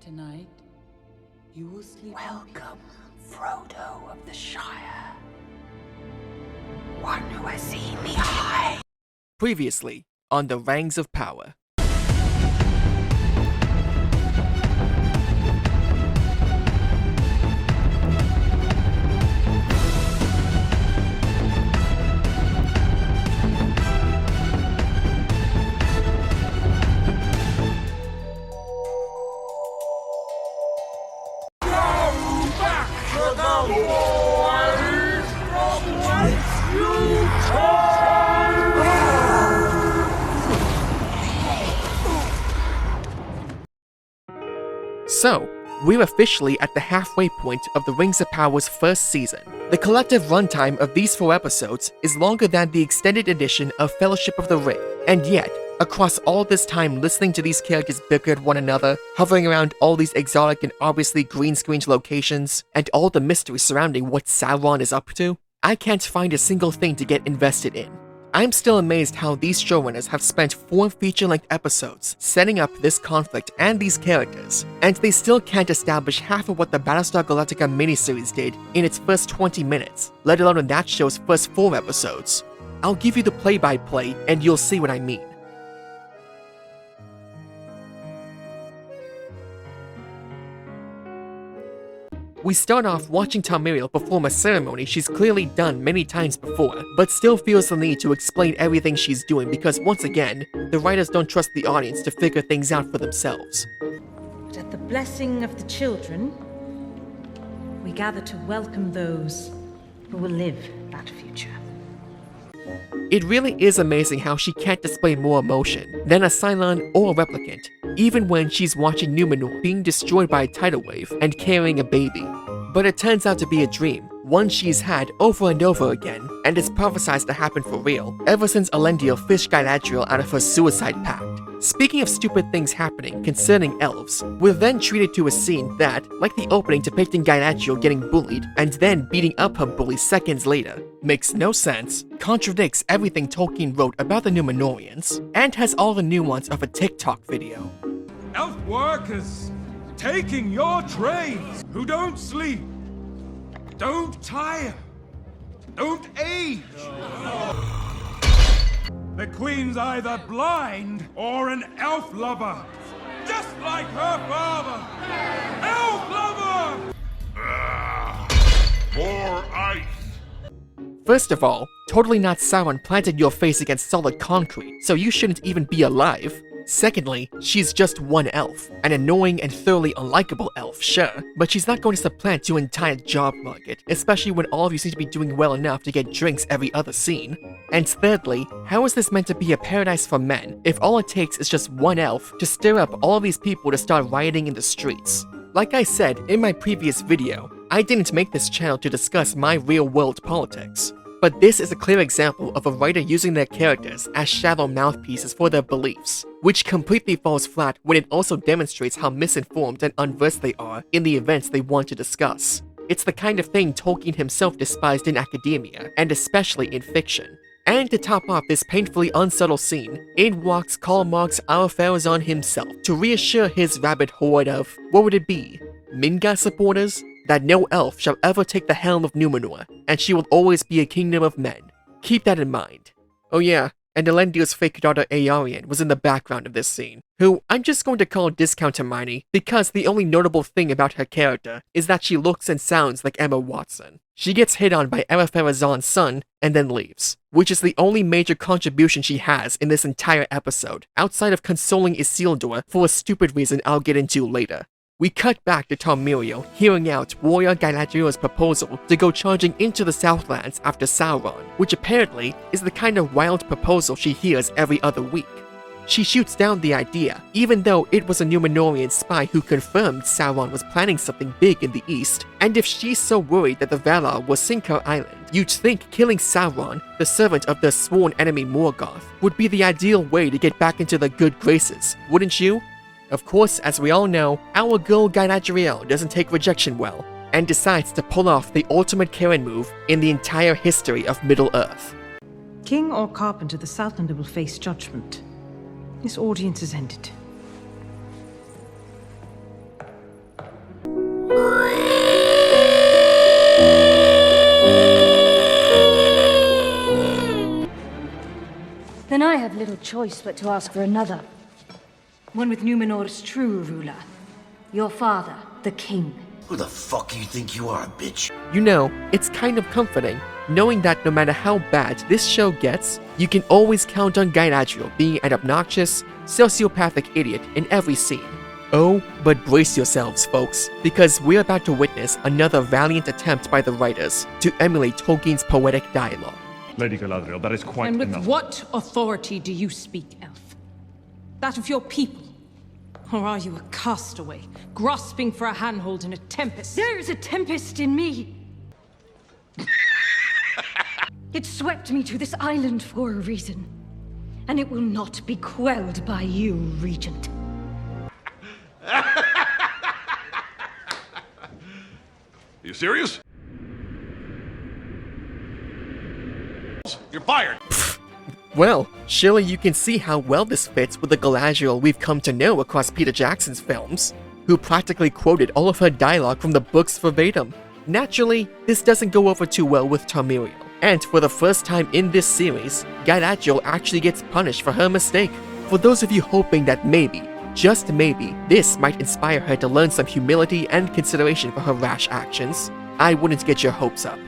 Tonight, you will sleep. Welcome, Frodo of the Shire. One who has seen the eye. Previously on the Rings of Power. So, we're officially at the halfway point of the Rings of Power's first season. The collective runtime of these 4 episodes is longer than the extended edition of Fellowship of the Ring, and yet, across all this time listening to these characters bicker at one another, hovering around all these exotic and obviously green-screened locations, and all the mystery surrounding what Sauron is up to, I can't find a single thing to get invested in. I'm still amazed how these showrunners have spent 4 feature-length episodes setting up this conflict and these characters, and they still can't establish half of what the Battlestar Galactica miniseries did in its first 20 minutes, let alone in that show's first 4 episodes. I'll give you the play-by-play, and you'll see what I mean. We start off watching Tamriel perform a ceremony she's clearly done many times before, but still feels the need to explain everything she's doing because, once again, the writers don't trust the audience to figure things out for themselves. But at the blessing of the children, we gather to welcome those who will live that future. It really is amazing how she can't display more emotion than a Cylon or a replicant, even when she's watching Numenor being destroyed by a tidal wave and carrying a baby. But it turns out to be a dream, one she's had over and over again, and is prophesied to happen for real, ever since Elendil fished Galadriel out of her suicide pact. Speaking of stupid things happening concerning elves, we're then treated to a scene that, like the opening depicting Galadriel getting bullied and then beating up her bully seconds later, makes no sense, contradicts everything Tolkien wrote about the Numenorians, and has all the nuance of a TikTok video. Elf workers, taking your trades, who don't sleep, don't tire, don't age. The queen's either blind or an elf lover, just like her father. Elf lover! More ice! First of all, totally not Sauron planted your face against solid concrete, so you shouldn't even be alive. Secondly, she's just one elf, an annoying and thoroughly unlikable elf, sure, but she's not going to supplant your entire job market, especially when all of you seem to be doing well enough to get drinks every other scene. And thirdly, how is this meant to be a paradise for men if all it takes is just one elf to stir up all of these people to start rioting in the streets? Like I said in my previous video, I didn't make this channel to discuss my real-world politics. But this is a clear example of a writer using their characters as shallow mouthpieces for their beliefs, which completely falls flat when it also demonstrates how misinformed and unversed they are in the events they want to discuss. It's the kind of thing Tolkien himself despised in academia, and especially in fiction. And to top off this painfully unsubtle scene, in walks Karl Marx Ar-Pharazôn himself to reassure his rabid horde of, what would it be, Minga supporters? That no elf shall ever take the helm of Numenor, and she will always be a kingdom of men. Keep that in mind. Oh yeah, and Elendil's fake daughter Eärien was in the background of this scene, who I'm just going to call Discount Hermione because the only notable thing about her character is that she looks and sounds like Emma Watson. She gets hit on by Ar-Pharazôn's son and then leaves, which is the only major contribution she has in this entire episode, outside of consoling Isildur for a stupid reason I'll get into later. We cut back to Tamriel hearing out warrior Galadriel's proposal to go charging into the Southlands after Sauron, which apparently is the kind of wild proposal she hears every other week. She shoots down the idea, even though it was a Numenorian spy who confirmed Sauron was planning something big in the east, and if she's so worried that the Valar will sink her island, you'd think killing Sauron, the servant of their sworn enemy Morgoth, would be the ideal way to get back into their good graces, wouldn't you? Of course, as we all know, our girl Galadriel doesn't take rejection well, and decides to pull off the ultimate Karen move in the entire history of Middle-earth. King or Carpenter, the Southlander will face judgment. This audience is ended. Then I have little choice but to ask for another. One with Numenor's true ruler. Your father, the king. Who the fuck you think you are, bitch? You know, it's kind of comforting, knowing that no matter how bad this show gets, you can always count on Galadriel being an obnoxious, sociopathic idiot in every scene. Oh, but brace yourselves, folks, because we're about to witness another valiant attempt by the writers to emulate Tolkien's poetic dialogue. Lady Galadriel, that is quite And with enough. what authority do you speak, elf? That of your people? Or are you a castaway, grasping for a handhold in a tempest? There is a tempest in me. It swept me to this island for a reason. And it will not be quelled by you, Regent. You serious? You're fired! Well, surely you can see how well this fits with the Galadriel we've come to know across Peter Jackson's films, who practically quoted all of her dialogue from the books verbatim. Naturally, this doesn't go over too well with Tamiriel, and for the first time in this series, Galadriel actually gets punished for her mistake. For those of you hoping that maybe, just maybe, this might inspire her to learn some humility and consideration for her rash actions, I wouldn't get your hopes up.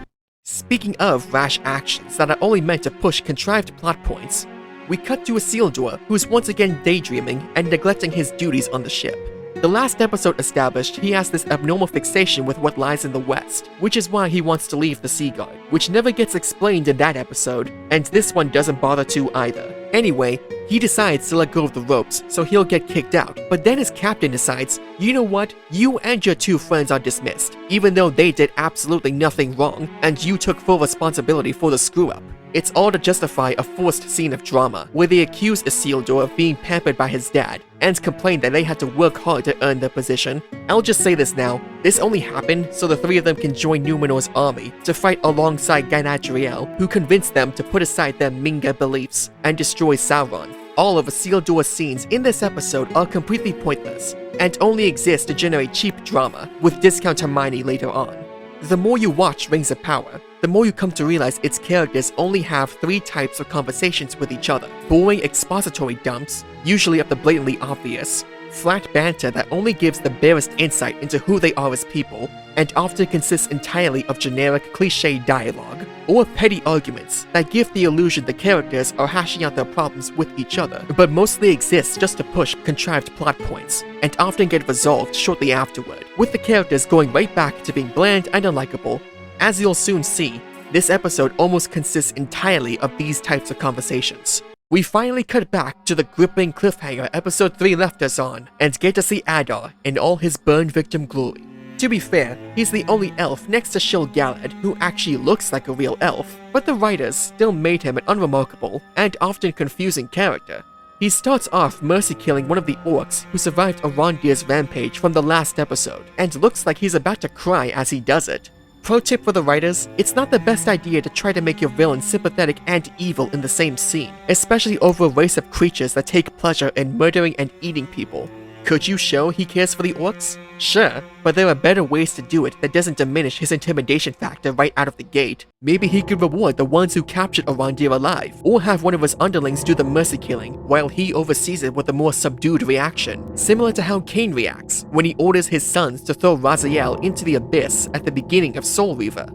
Speaking of rash actions that are only meant to push contrived plot points, we cut to Isildur, who's once again daydreaming and neglecting his duties on the ship. The last episode established he has this abnormal fixation with what lies in the west, which is why he wants to leave the Sea Guard, which never gets explained in that episode, and this one doesn't bother to either. Anyway, he decides to let go of the ropes, so he'll get kicked out, but then his captain decides, you know what, you and your two friends are dismissed, even though they did absolutely nothing wrong, and you took full responsibility for the screw-up. It's all to justify a forced scene of drama, where they accuse Isildur of being pampered by his dad, and complain that they had to work hard to earn their position. I'll just say this now, this only happened so the three of them can join Numenor's army to fight alongside Galadriel, who convinced them to put aside their Minga beliefs and destroy Sauron. All of Isildur's scenes in this episode are completely pointless, and only exist to generate cheap drama, with discount Hermione later on. The more you watch Rings of Power, the more you come to realize its characters only have three types of conversations with each other: boring expository dumps, usually of the blatantly obvious, flat banter that only gives the barest insight into who they are as people, and often consists entirely of generic cliché dialogue, or petty arguments that give the illusion the characters are hashing out their problems with each other, but mostly exist just to push contrived plot points, and often get resolved shortly afterward, with the characters going right back to being bland and unlikable. As you'll soon see, this episode almost consists entirely of these types of conversations. We finally cut back to the gripping cliffhanger episode 3 left us on, and get to see Adar in all his burn victim glory. To be fair, he's the only elf next to Shil-Galad who actually looks like a real elf, but the writers still made him an unremarkable and often confusing character. He starts off mercy killing one of the orcs who survived Arondir's rampage from the last episode, and looks like he's about to cry as he does it. Pro tip for the writers, it's not the best idea to try to make your villain sympathetic and evil in the same scene, especially over a race of creatures that take pleasure in murdering and eating people. Could you show he cares for the orcs? Sure, but there are better ways to do it that doesn't diminish his intimidation factor right out of the gate. Maybe he could reward the ones who captured Arondir alive, or have one of his underlings do the mercy killing, while he oversees it with a more subdued reaction, similar to how Cain reacts when he orders his sons to throw Raziel into the abyss at the beginning of Soul Reaver.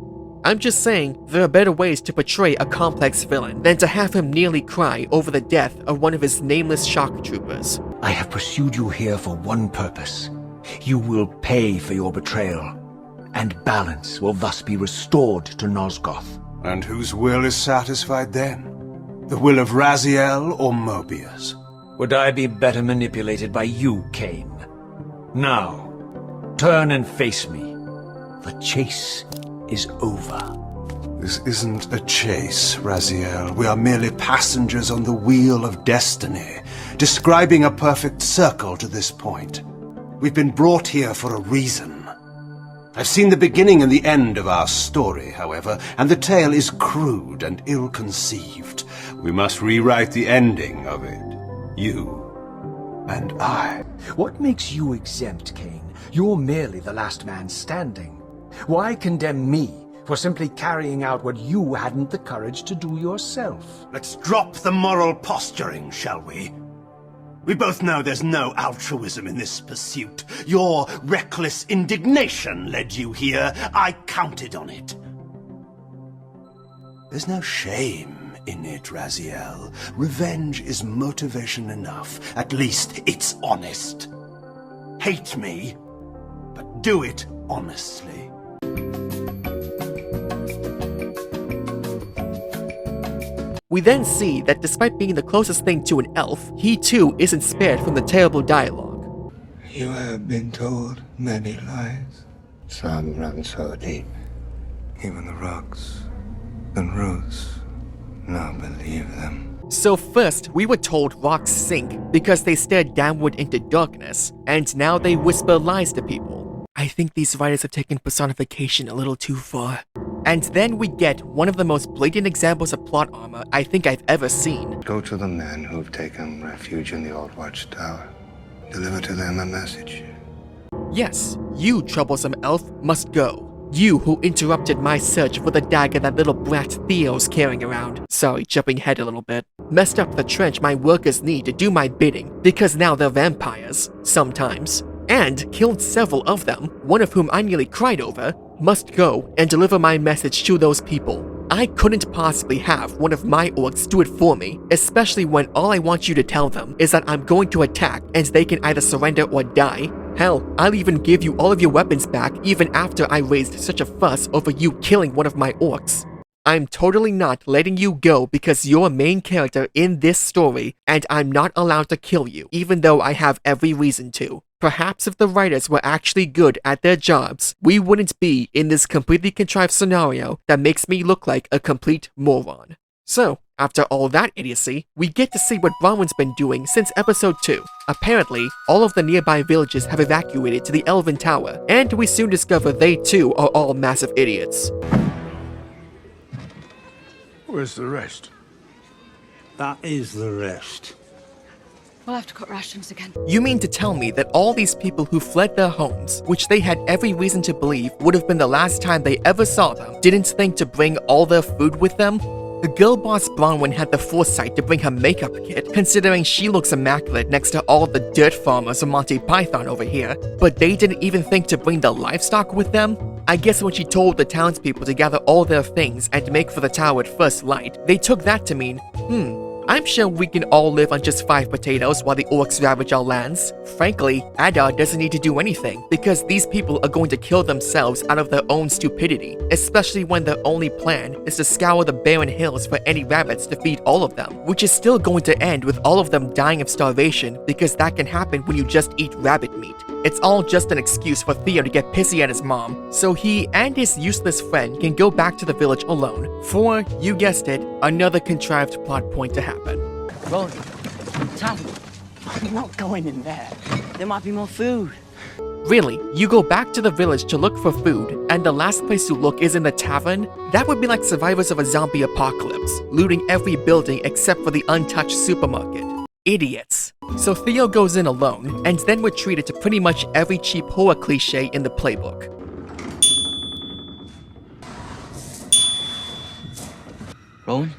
I'm just saying, there are better ways to portray a complex villain than to have him nearly cry over the death of one of his nameless shock troopers. I have pursued you here for one purpose. You will pay for your betrayal, and balance will thus be restored to Nosgoth. And whose will is satisfied then? The will of Raziel or Mobius? Would I be better manipulated by you, Cain? Now, turn and face me. The chase is over. This isn't a chase, Raziel. We are merely passengers on the wheel of destiny, describing a perfect circle to this point. We've been brought here for a reason. I've seen the beginning and the end of our story, however, and the tale is crude and ill-conceived. We must rewrite the ending of it. You and I. What makes you exempt, Cain? You're merely the last man standing. Why condemn me for simply carrying out what you hadn't the courage to do yourself. Let's drop the moral posturing, shall we? We both know there's no altruism in this pursuit. Your reckless indignation led you here. I counted on it. There's no shame in it, Raziel. Revenge is motivation enough. At least it's honest. Hate me, but do it honestly. We then see that despite being the closest thing to an elf, he too isn't spared from the terrible dialogue. You have been told many lies. Some run so deep, even the rocks and roots now believe them. So first, we were told rocks sink because they stare downward into darkness, and now they whisper lies to people. I think these writers have taken personification a little too far. And then we get one of the most blatant examples of plot armor I think I've ever seen. Go to the men who've taken refuge in the old watchtower. Deliver to them a message. Yes, you troublesome elf must go. You who interrupted my search for the dagger that little brat Theo's carrying around. Sorry, jumping ahead a little bit. Messed up the trench my workers need to do my bidding, because now they're vampires. Sometimes. And killed several of them, one of whom I nearly cried over, must go and deliver my message to those people. I couldn't possibly have one of my orcs do it for me, especially when all I want you to tell them is that I'm going to attack and they can either surrender or die. Hell, I'll even give you all of your weapons back even after I raised such a fuss over you killing one of my orcs. I'm totally not letting you go because you're a main character in this story, and I'm not allowed to kill you, even though I have every reason to. Perhaps if the writers were actually good at their jobs, we wouldn't be in this completely contrived scenario that makes me look like a complete moron. So, after all that idiocy, we get to see what Bronwyn's been doing since episode 2. Apparently, all of the nearby villages have evacuated to the Elven Tower, and we soon discover they too are all massive idiots. Where's the rest? That is the rest. We'll have to cut rations again. You mean to tell me that all these people who fled their homes, which they had every reason to believe would have been the last time they ever saw them, didn't think to bring all their food with them? The girl boss Bronwyn had the foresight to bring her makeup kit, considering she looks immaculate next to all the dirt farmers of Monty Python over here, but they didn't even think to bring the livestock with them? I guess when she told the townspeople to gather all their things and make for the tower at first light, they took that to mean, I'm sure we can all live on just 5 potatoes while the orcs ravage our lands. Frankly, Adar doesn't need to do anything, because these people are going to kill themselves out of their own stupidity, especially when their only plan is to scour the barren hills for any rabbits to feed all of them, which is still going to end with all of them dying of starvation, because that can happen when you just eat rabbit meat. It's all just an excuse for Theo to get pissy at his mom, so he and his useless friend can go back to the village alone, for, you guessed it, another contrived plot point to happen. Roland, Tommy, I'm not going in there. There might be more food. Really, you go back to the village to look for food, and the last place you look is in the tavern? That would be like survivors of a zombie apocalypse, looting every building except for the untouched supermarket. Idiots. So Theo goes in alone, and then we're treated to pretty much every cheap horror cliche in the playbook. Roland?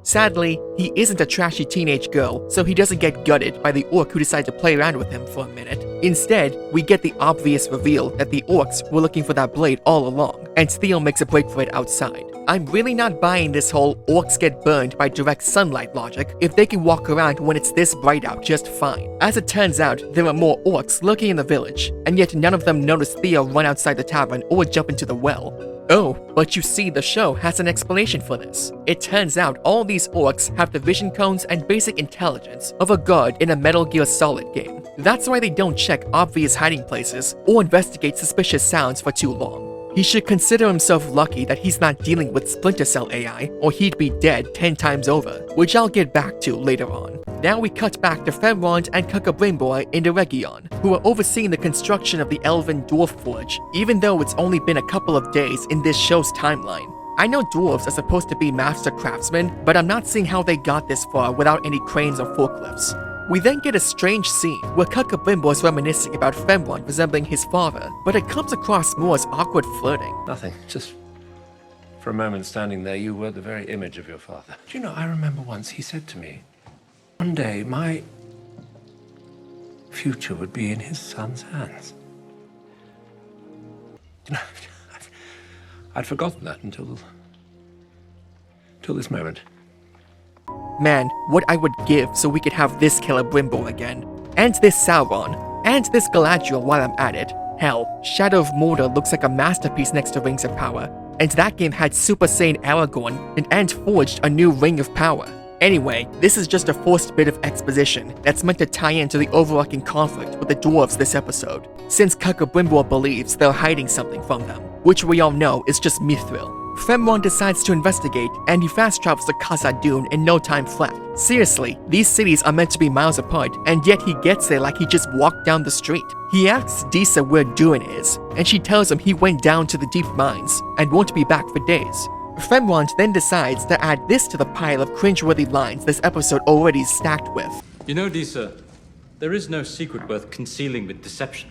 Sadly, he isn't a trashy teenage girl, so he doesn't get gutted by the orc who decided to play around with him for a minute. Instead, we get the obvious reveal that the orcs were looking for that blade all along, and Theo makes a break for it outside. I'm really not buying this whole orcs get burned by direct sunlight logic if they can walk around when it's this bright out just fine. As it turns out, there are more orcs lurking in the village, and yet none of them notice Theo run outside the tavern or jump into the well. Oh, but you see, the show has an explanation for this. It turns out all these orcs have the vision cones and basic intelligence of a guard in a Metal Gear Solid game. That's why they don't check obvious hiding places or investigate suspicious sounds for too long. He should consider himself lucky that he's not dealing with Splinter Cell AI, or he'd be dead 10 times over, which I'll get back to later on. Now we cut back to Ferrond and Cuckabrainboy in the Region, who are overseeing the construction of the Elven Dwarf Forge, even though it's only been a couple of days in this show's timeline. I know dwarves are supposed to be master craftsmen, but I'm not seeing how they got this far without any cranes or forklifts. We then get a strange scene where Kakabimbo is reminiscing about Femron resembling his father, but it comes across more as awkward flirting. Nothing, just for a moment standing there, you were the very image of your father. Do you know, I remember once he said to me, one day my future would be in his son's hands. You know, I'd forgotten that until this moment. Man, what I would give so we could have this Celebrimbor again. And this Sauron. And this Galadriel while I'm at it. Hell, Shadow of Mordor looks like a masterpiece next to Rings of Power. And that game had Super Saiyan Aragorn and forged a new Ring of Power. Anyway, this is just a forced bit of exposition that's meant to tie into the overarching conflict with the dwarves this episode, since Celebrimbor believes they're hiding something from them, which we all know is just Mithril. Femron decides to investigate, and he fast travels to Khazad-dûm in no time flat. Seriously, these cities are meant to be miles apart, and yet he gets there like he just walked down the street. He asks Disa where Durin is, and she tells him he went down to the deep mines, and won't be back for days. Femron then decides to add this to the pile of cringeworthy lines this episode already is stacked with. You know, Disa, there is no secret worth concealing with deception.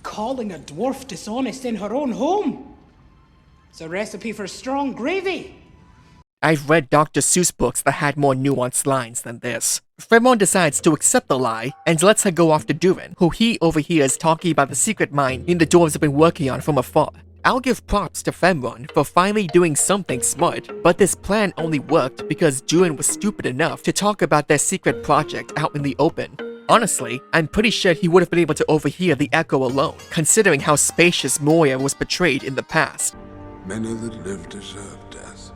Calling a dwarf dishonest in her own home? It's a recipe for strong gravy. I've read Dr. Seuss books that had more nuanced lines than this. Femron decides to accept the lie and lets her go off to Durin, who he overhears talking about the secret mine the dwarves have been working on from afar. I'll give props to Femron for finally doing something smart, but this plan only worked because Durin was stupid enough to talk about their secret project out in the open. Honestly, I'm pretty sure he would have been able to overhear the echo alone, considering how spacious Moria was portrayed in the past. Many that live deserve death,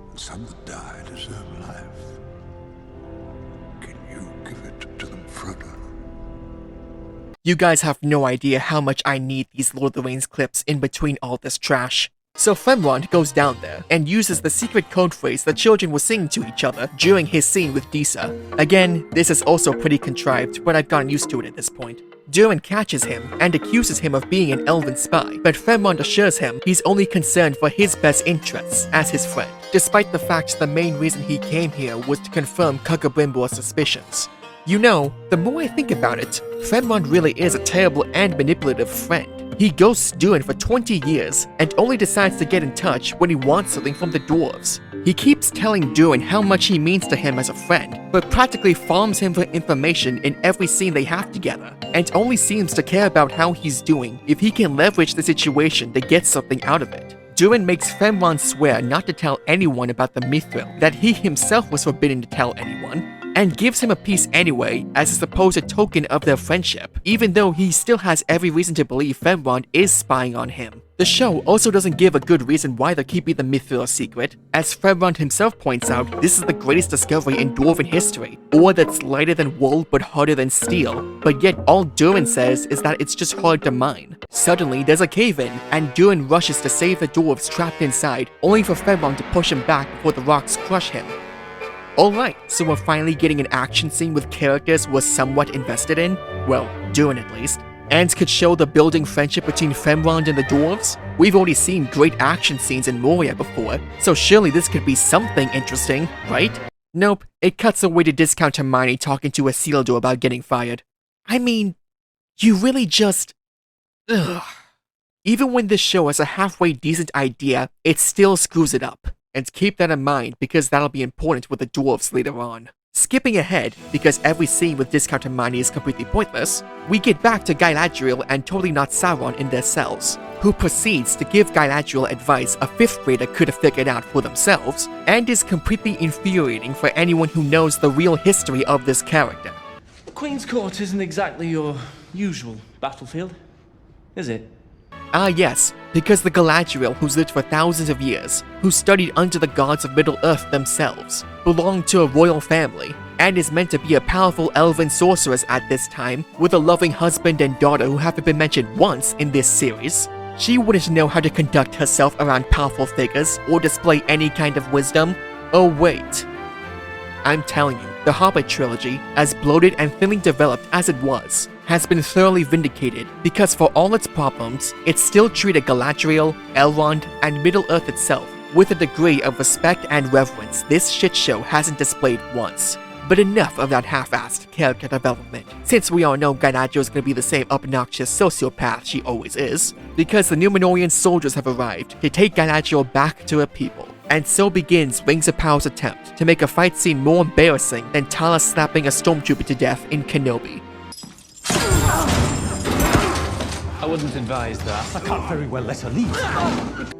and some that die deserve life. Can you give it to them, Frodo? You guys have no idea how much I need these Lord of the Rings clips in between all this trash. So Femron goes down there and uses the secret code phrase the children were singing to each other during his scene with Disa. Again, this is also pretty contrived, but I've gotten used to it at this point. Durin catches him and accuses him of being an elven spy, but Femron assures him he's only concerned for his best interests as his friend, despite the fact the main reason he came here was to confirm Celebribbor's suspicions. You know, the more I think about it, Femron really is a terrible and manipulative friend. He ghosts Durin for 20 years and only decides to get in touch when he wants something from the dwarves. He keeps telling Durin how much he means to him as a friend, but practically farms him for information in every scene they have together, and only seems to care about how he's doing if he can leverage the situation to get something out of it. Durin makes Femron swear not to tell anyone about the Mithril that he himself was forbidden to tell anyone, and gives him a piece anyway as a supposed token of their friendship, even though he still has every reason to believe Femron is spying on him. The show also doesn't give a good reason why they're keeping the Mithril a secret. As Femron himself points out, this is the greatest discovery in dwarven history, ore that's lighter than wool but harder than steel, but yet all Durin says is that it's just hard to mine. Suddenly, there's a cave-in, and Durin rushes to save the dwarves trapped inside, only for Femron to push him back before the rocks crush him. Alright, so we're finally getting an action scene with characters we're somewhat invested in, well, Durin at least, and could show the building friendship between Femron and the dwarves. We've already seen great action scenes in Moria before, so surely this could be something interesting, right? Nope, it cuts away to discount Hermione talking to Isildur about getting fired. I mean, you really just... ugh. Even when this show has a halfway decent idea, it still screws it up. And keep that in mind because that'll be important with the dwarves later on. Skipping ahead, because every scene with Discount Hermione is completely pointless, we get back to Galadriel and Totally Not Sauron in their cells, who proceeds to give Galadriel advice a 5th grader could have figured out for themselves, and is completely infuriating for anyone who knows the real history of this character. Queen's Court isn't exactly your usual battlefield, is it? Ah yes, because the Galadriel who's lived for thousands of years, who studied under the gods of Middle-earth themselves, belonged to a royal family, and is meant to be a powerful elven sorceress at this time, with a loving husband and daughter who haven't been mentioned once in this series. She wouldn't know how to conduct herself around powerful figures, or display any kind of wisdom. Oh wait. I'm telling you, The Hobbit trilogy, as bloated and thinly developed as it was, has been thoroughly vindicated because for all its problems, it still treated Galadriel, Elrond, and Middle-earth itself with a degree of respect and reverence this shitshow hasn't displayed once. But enough of that half-assed character development, since we all know Galadriel's gonna be the same obnoxious sociopath she always is, because the Númenórean soldiers have arrived to take Galadriel back to her people. And so begins Rings of Power's attempt to make a fight scene more embarrassing than Tala slapping a stormtrooper to death in Kenobi. I wouldn't advise that. I can't very well let her leave.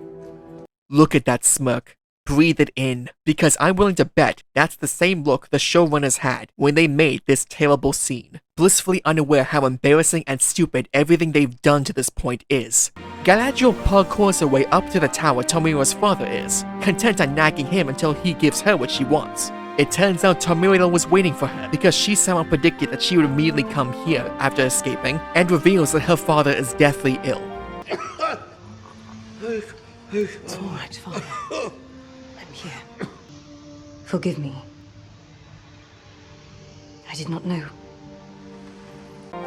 Look at that smirk. Breathe it in, because I'm willing to bet that's the same look the showrunners had when they made this terrible scene, blissfully unaware how embarrassing and stupid everything they've done to this point is. Galadriel parkours her way up to the tower Tamriel's father is, content on nagging him until he gives her what she wants. It turns out Tamriel was waiting for her because she somehow predicted that she would immediately come here after escaping, and reveals that her father is deathly ill. It's all right, Father. I'm here. Forgive me. I did not know.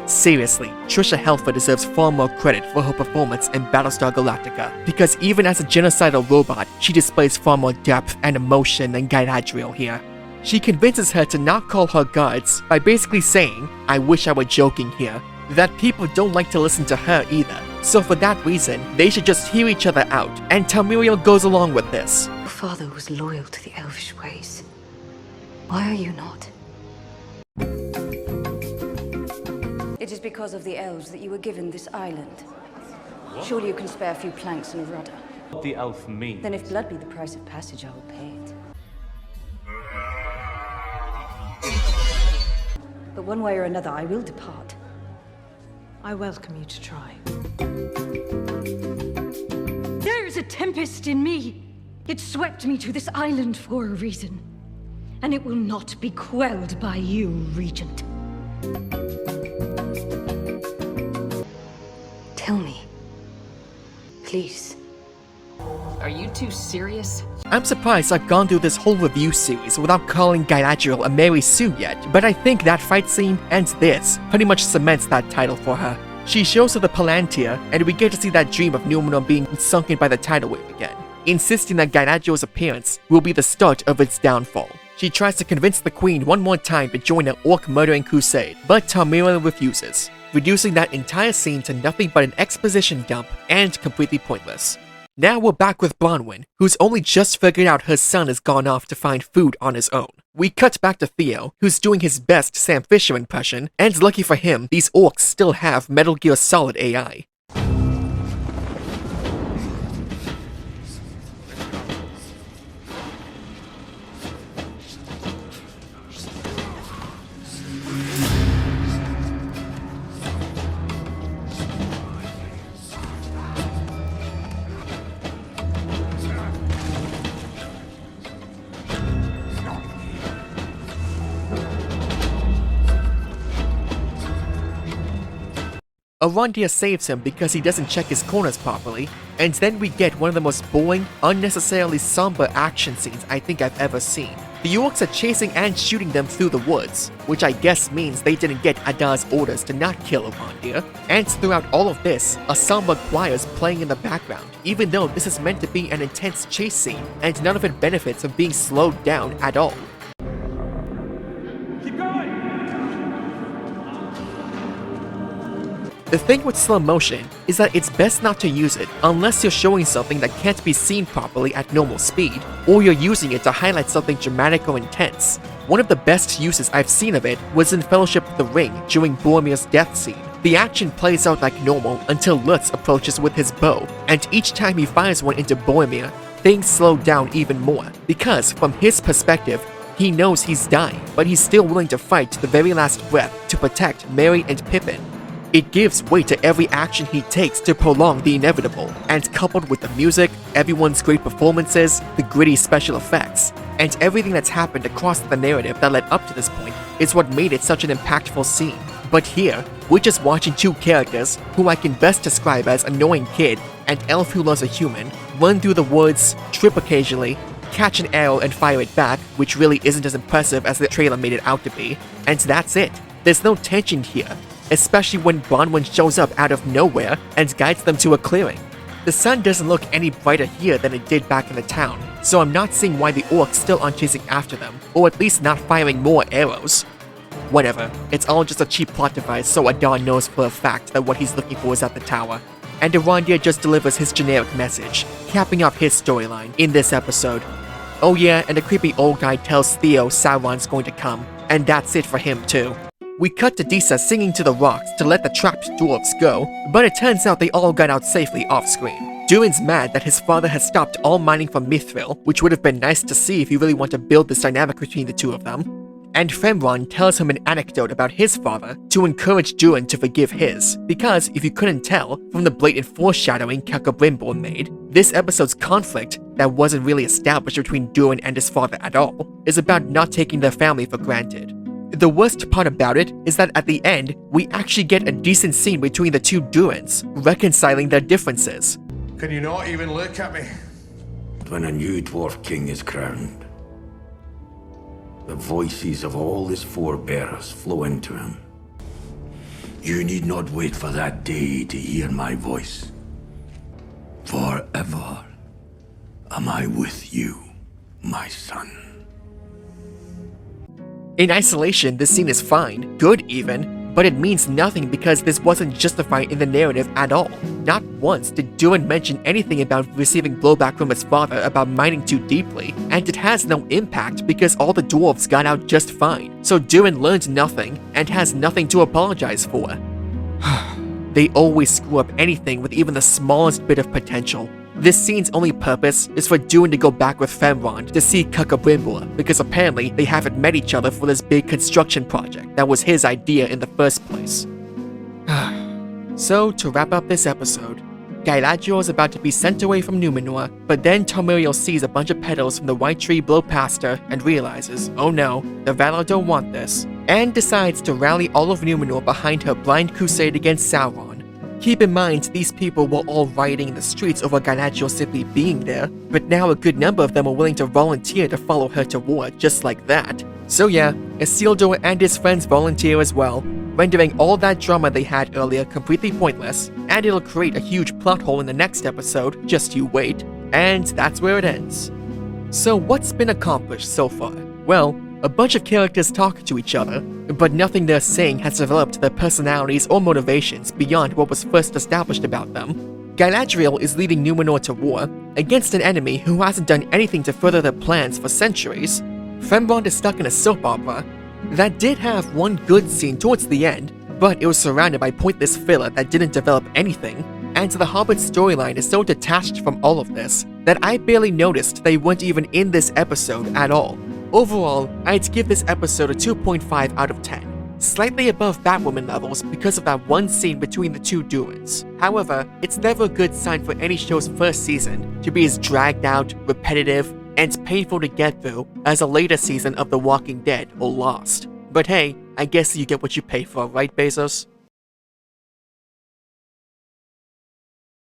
Seriously, Trisha Helfer deserves far more credit for her performance in Battlestar Galactica, because even as a genocidal robot, she displays far more depth and emotion than Galadriel here. She convinces her to not call her gods by basically saying, I wish I were joking here, that people don't like to listen to her either, so for that reason, they should just hear each other out, and Tamriel goes along with this. Your father was loyal to the Elvish ways. Why are you not? It is because of the elves that you were given this island. Surely you can spare a few planks and a rudder. What the elf means. Then if blood be the price of passage, I will pay it. But one way or another, I will depart. I welcome you to try. There is a tempest in me. It swept me to this island for a reason. And it will not be quelled by you, Regent. Tell me. Please. Are you two serious? I'm surprised I've gone through this whole review series without calling Galadriel a Mary Sue yet, but I think that fight scene and this pretty much cements that title for her. She shows her the Palantir, and we get to see that dream of Númenor being sunken by the tidal wave again, insisting that Galadriel's appearance will be the start of its downfall. She tries to convince the Queen one more time to join an orc-murdering crusade, but Tamriel refuses, reducing that entire scene to nothing but an exposition dump and completely pointless. Now we're back with Bronwyn, who's only just figured out her son has gone off to find food on his own. We cut back to Theo, who's doing his best Sam Fisher impression, and lucky for him, these orcs still have Metal Gear Solid AI. Arondir saves him because he doesn't check his corners properly, and then we get one of the most boring, unnecessarily somber action scenes I think I've ever seen. The orcs are chasing and shooting them through the woods, which I guess means they didn't get Adar's orders to not kill Arondir, and throughout all of this, a somber choir is playing in the background, even though this is meant to be an intense chase scene, and none of it benefits from being slowed down at all. The thing with slow motion is that it's best not to use it unless you're showing something that can't be seen properly at normal speed, or you're using it to highlight something dramatic or intense. One of the best uses I've seen of it was in Fellowship of the Ring during Boromir's death scene. The action plays out like normal until Lutz approaches with his bow, and each time he fires one into Boromir, things slow down even more, because from his perspective, he knows he's dying, but he's still willing to fight to the very last breath to protect Merry and Pippin. It gives weight to every action he takes to prolong the inevitable, and coupled with the music, everyone's great performances, the gritty special effects, and everything that's happened across the narrative that led up to this point is what made it such an impactful scene. But here, we're just watching two characters who I can best describe as annoying kid and elf who loves a human, run through the woods, trip occasionally, catch an arrow and fire it back, which really isn't as impressive as the trailer made it out to be, and that's it. There's no tension here, especially when Bronwyn shows up out of nowhere and guides them to a clearing. The sun doesn't look any brighter here than it did back in the town, so I'm not seeing why the orcs still aren't chasing after them, or at least not firing more arrows. Whatever, it's all just a cheap plot device so Adar knows for a fact that what he's looking for is at the tower. And Arondir just delivers his generic message, capping off his storyline in this episode. Oh yeah, and the creepy old guy tells Theo Sauron's going to come, and that's it for him too. We cut to Disa singing to the rocks to let the trapped dwarves go, but it turns out they all got out safely off-screen. Durin's mad that his father has stopped all mining from Mithril, which would have been nice to see if you really want to build this dynamic between the two of them. And Femron tells him an anecdote about his father to encourage Durin to forgive his, because if you couldn't tell from the blatant foreshadowing Celebrimbor made, this episode's conflict that wasn't really established between Durin and his father at all is about not taking their family for granted. The worst part about it is that at the end, we actually get a decent scene between the two Durins, reconciling their differences. Can you not even look at me? When a new dwarf king is crowned, the voices of all his forebears flow into him. You need not wait for that day to hear my voice. Forever am I with you, my son. In isolation, this scene is fine, good even, but it means nothing because this wasn't justified in the narrative at all. Not once did Durin mention anything about receiving blowback from his father about mining too deeply, and it has no impact because all the dwarves got out just fine, so Durin learned nothing and has nothing to apologize for. They always screw up anything with even the smallest bit of potential. This scene's only purpose is for Durin to go back with Femron to see Celebrimbor, because apparently they haven't met each other for this big construction project that was his idea in the first place. So, to wrap up this episode, Galadriel is about to be sent away from Numenor, but then Tamriel sees a bunch of petals from the white tree blow past her and realizes, oh no, the Valar don't want this, and decides to rally all of Numenor behind her blind crusade against Sauron. Keep in mind, these people were all rioting in the streets over Galadriel simply being there, but now a good number of them are willing to volunteer to follow her to war just like that. So yeah, Isildur and his friends volunteer as well, rendering all that drama they had earlier completely pointless, and it'll create a huge plot hole in the next episode, just you wait, and that's where it ends. So what's been accomplished so far? Well, a bunch of characters talk to each other, but nothing they're saying has developed their personalities or motivations beyond what was first established about them. Galadriel is leading Numenor to war against an enemy who hasn't done anything to further their plans for centuries. Femron is stuck in a soap opera that did have one good scene towards the end, but it was surrounded by pointless filler that didn't develop anything, and the Hobbit's storyline is so detached from all of this that I barely noticed they weren't even in this episode at all. Overall, I'd give this episode a 2.5 out of 10, slightly above Batwoman levels because of that one scene between the two Durins. However, it's never a good sign for any show's first season to be as dragged out, repetitive, and painful to get through as a later season of The Walking Dead or Lost. But hey, I guess you get what you pay for, right, Bezos?